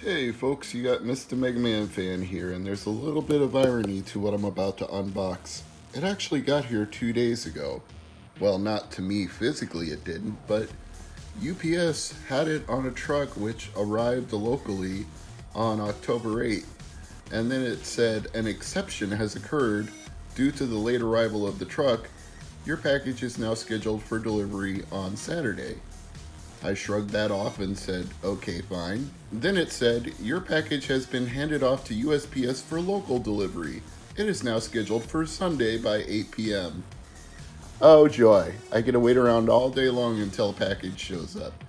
Hey folks, you got Mr. MegaManFan here, and there's a little bit of irony to what I'm about to unbox. It actually got here 2 days ago. Well, not to me physically it didn't, but UPS had it on a truck which arrived locally on October 8th. And then it said an exception has occurred due to the late arrival of the truck. Your package is now scheduled for delivery on Saturday. I shrugged that off and said, okay, fine. Then it said, your package has been handed off to USPS for local delivery. It is now scheduled for Sunday by 8 p.m. Oh joy, I get to wait around all day long until a package shows up.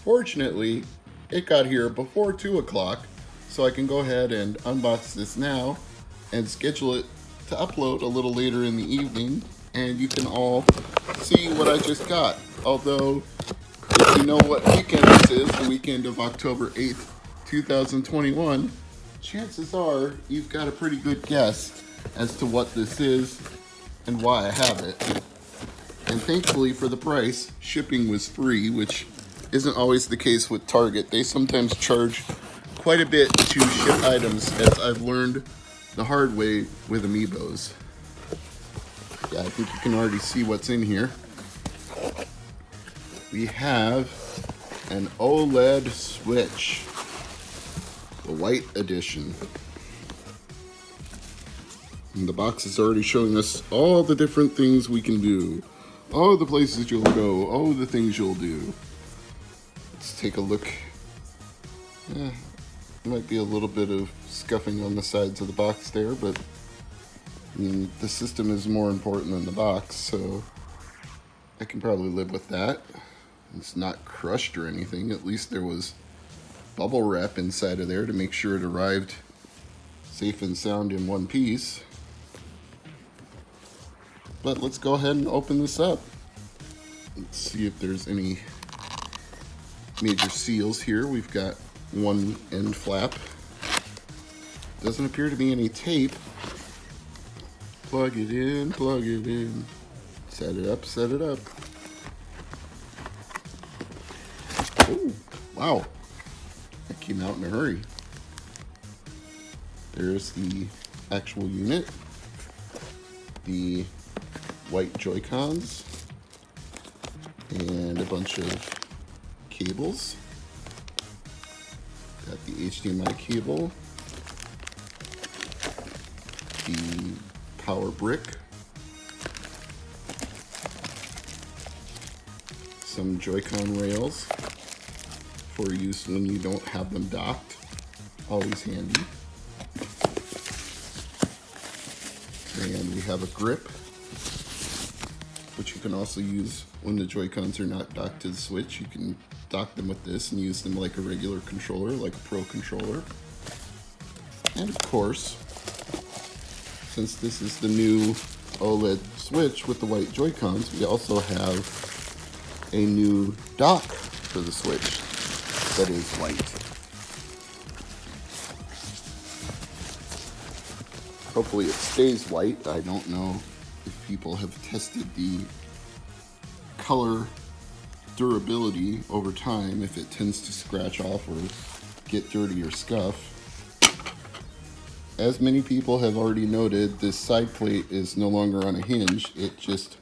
Fortunately, it got here before 2 o'clock, so I can go ahead and unbox this now and schedule it to upload a little later in the evening, and you can all see what I just got. Although, if you know what weekend this is, the weekend of October 8th, 2021, chances are you've got a pretty good guess as to what this is and why I have it. And thankfully for the price, shipping was free, which isn't always the case with Target. They sometimes charge quite a bit to ship items, as I've learned the hard way with Amiibos. Yeah, I think you can already see what's in here. We have an OLED Switch, the white edition. And the box is already showing us all the different things we can do, all the places you'll go, all the things you'll do. Let's take a look. Might be a little bit of scuffing on the sides of the box there, but I mean, the system is more important than the box, so I can probably live with that. It's not crushed or anything. At least there was bubble wrap inside of there to make sure it arrived safe and sound in one piece. But let's go ahead and open this up. Let's see if there's any major seals here. We've got one end flap. Doesn't appear to be any tape. Plug it in, plug it in. Set it up, set it up. Oh, wow. That came out in a hurry. There's the actual unit. The white Joy-Cons. And a bunch of cables. Got the HDMI cable. The power brick. Some Joy-Con rails for use when you don't have them docked. Always handy. And we have a grip, which you can also use when the Joy-Cons are not docked to the Switch. You can dock them with this and use them like a regular controller, like a Pro controller. And of course, since this is the new OLED Switch with the white Joy-Cons, we also have a new dock for the Switch that is white. Hopefully it stays white. I don't know if people have tested the color durability over time, if it tends to scratch off or get dirty or scuff. As many people have already noted, this side plate is no longer on a hinge. It just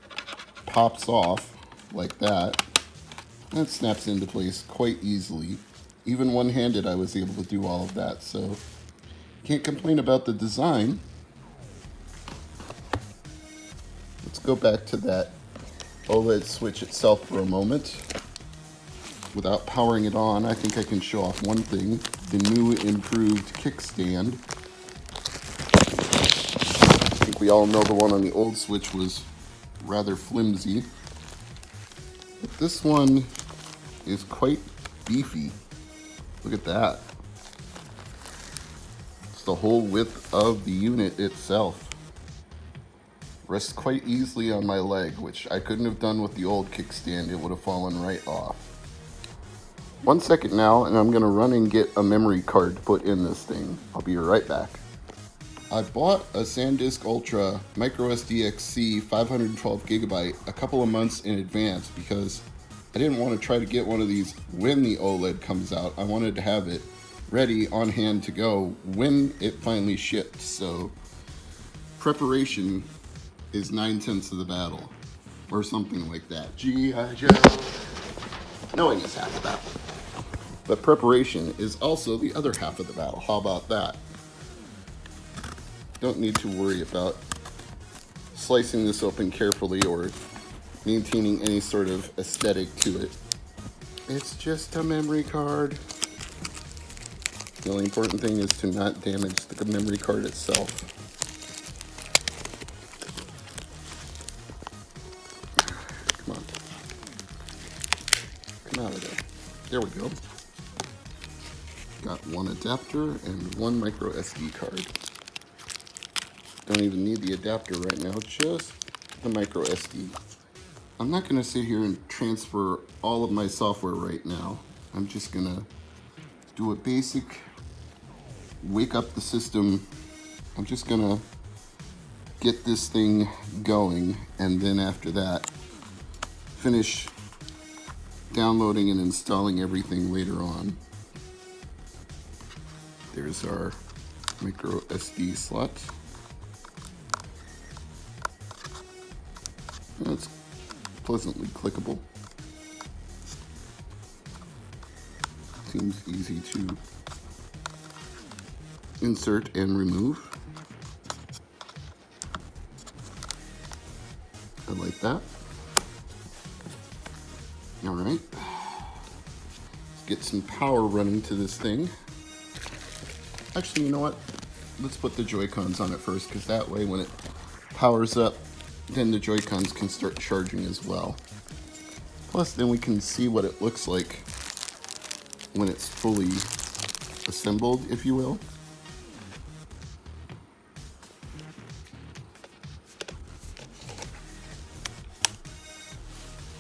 pops off like that. And it snaps into place quite easily. Even one-handed I was able to do all of that, so can't complain about the design. Let's go back to that OLED Switch itself for a moment. Without powering it on, I think I can show off one thing, the new improved kickstand. I think we all know the one on the old Switch was rather flimsy. But this one is quite beefy. Look at that. It's the whole width of the unit itself. Rests quite easily on my leg, which I couldn't have done with the old kickstand. It would have fallen right off. 1 second now, and I'm gonna run and get a memory card to put in this thing. I'll be right back. I bought a SanDisk Ultra microSD 512 gigabyte a couple of months in advance because I didn't want to try to get one of these when the OLED comes out. I wanted to have it ready on hand to go when it finally shipped. So preparation is 9/10 of the battle, or something like that. G.I. Joe. Knowing is half the battle. But preparation is also the other half of the battle. How about that? Don't need to worry about slicing this open carefully or maintaining any sort of aesthetic to it. It's just a memory card. The only important thing is to not damage the memory card itself. Come on. Come out of there. There we go. Got one adapter and one micro SD card. Don't even need the adapter right now, just the micro SD. I'm not gonna sit here and transfer all of my software right now. I'm just gonna do a basic wake up the system. I'm just gonna get this thing going, and then after that, finish downloading and installing everything later on. There's our micro SD slot. It's pleasantly clickable. Seems easy to insert and remove. I like that. All right. Let's get some power running to this thing. Actually, you know what? Let's put the Joy-Cons on it first, because that way when it powers up, then the Joy-Cons can start charging as well. Plus, then we can see what it looks like when it's fully assembled, if you will.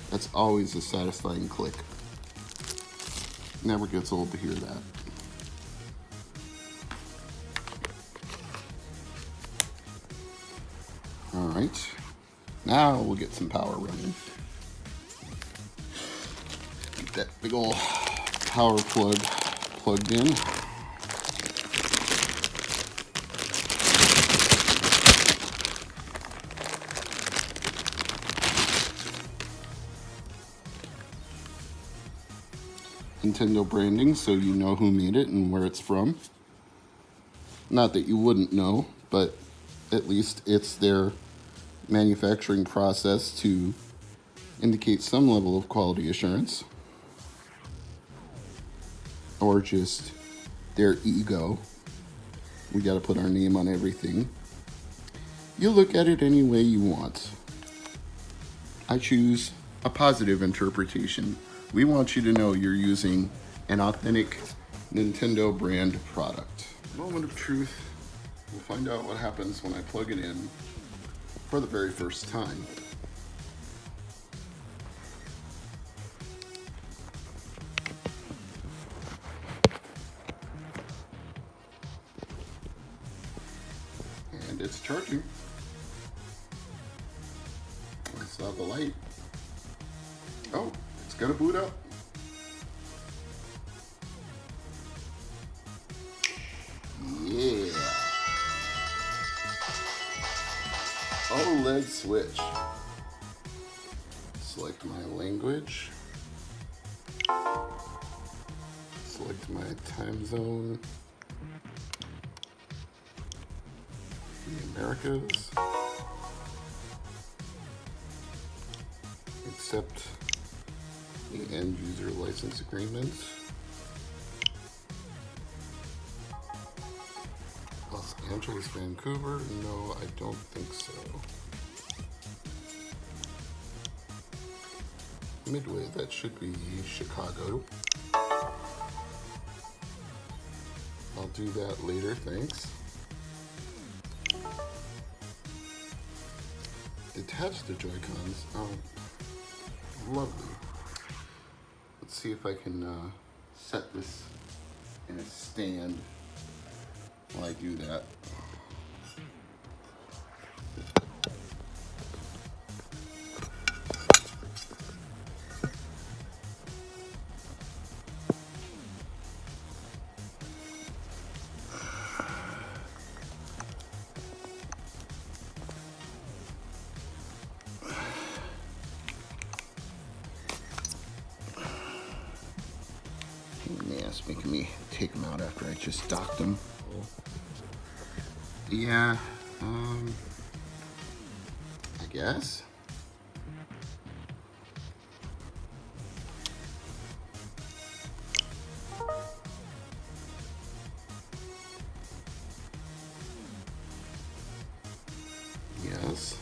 That's always a satisfying click. Never gets old to hear that. All right, now we'll get some power running. Get that big old power plug plugged in. Nintendo branding, so you know who made it and where it's from. Not that you wouldn't know, but at least it's their manufacturing process to indicate some level of quality assurance, or just their ego. We got to put our name on everything. You look at it any way you want. I choose a positive interpretation. We want you to know you're using an authentic Nintendo brand product. Moment of truth. We'll find out what happens when I plug it in for the very first time. And it's charging. I saw the light. Oh, it's gonna boot up. Yeah. OLED switch. Select my language. Select my time zone. The Americas. Accept the end user license agreement. Los Angeles, Vancouver? No, I don't think so. Midway, that should be Chicago. I'll do that later, thanks. Detach the Joy-Cons. Oh, lovely. Let's see if I can set this in a stand while I do that. making me take them out after I just docked them. Yeah, I guess. Yes.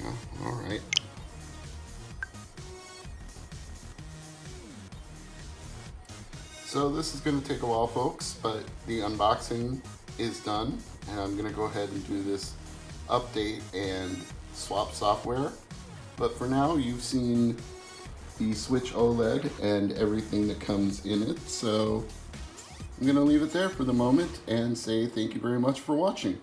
Oh, all right. So this is going to take a while, folks, but the unboxing is done, and I'm going to go ahead and do this update and swap software. But for now, you've seen the Switch OLED and everything that comes in it, so I'm going to leave it there for the moment and say thank you very much for watching.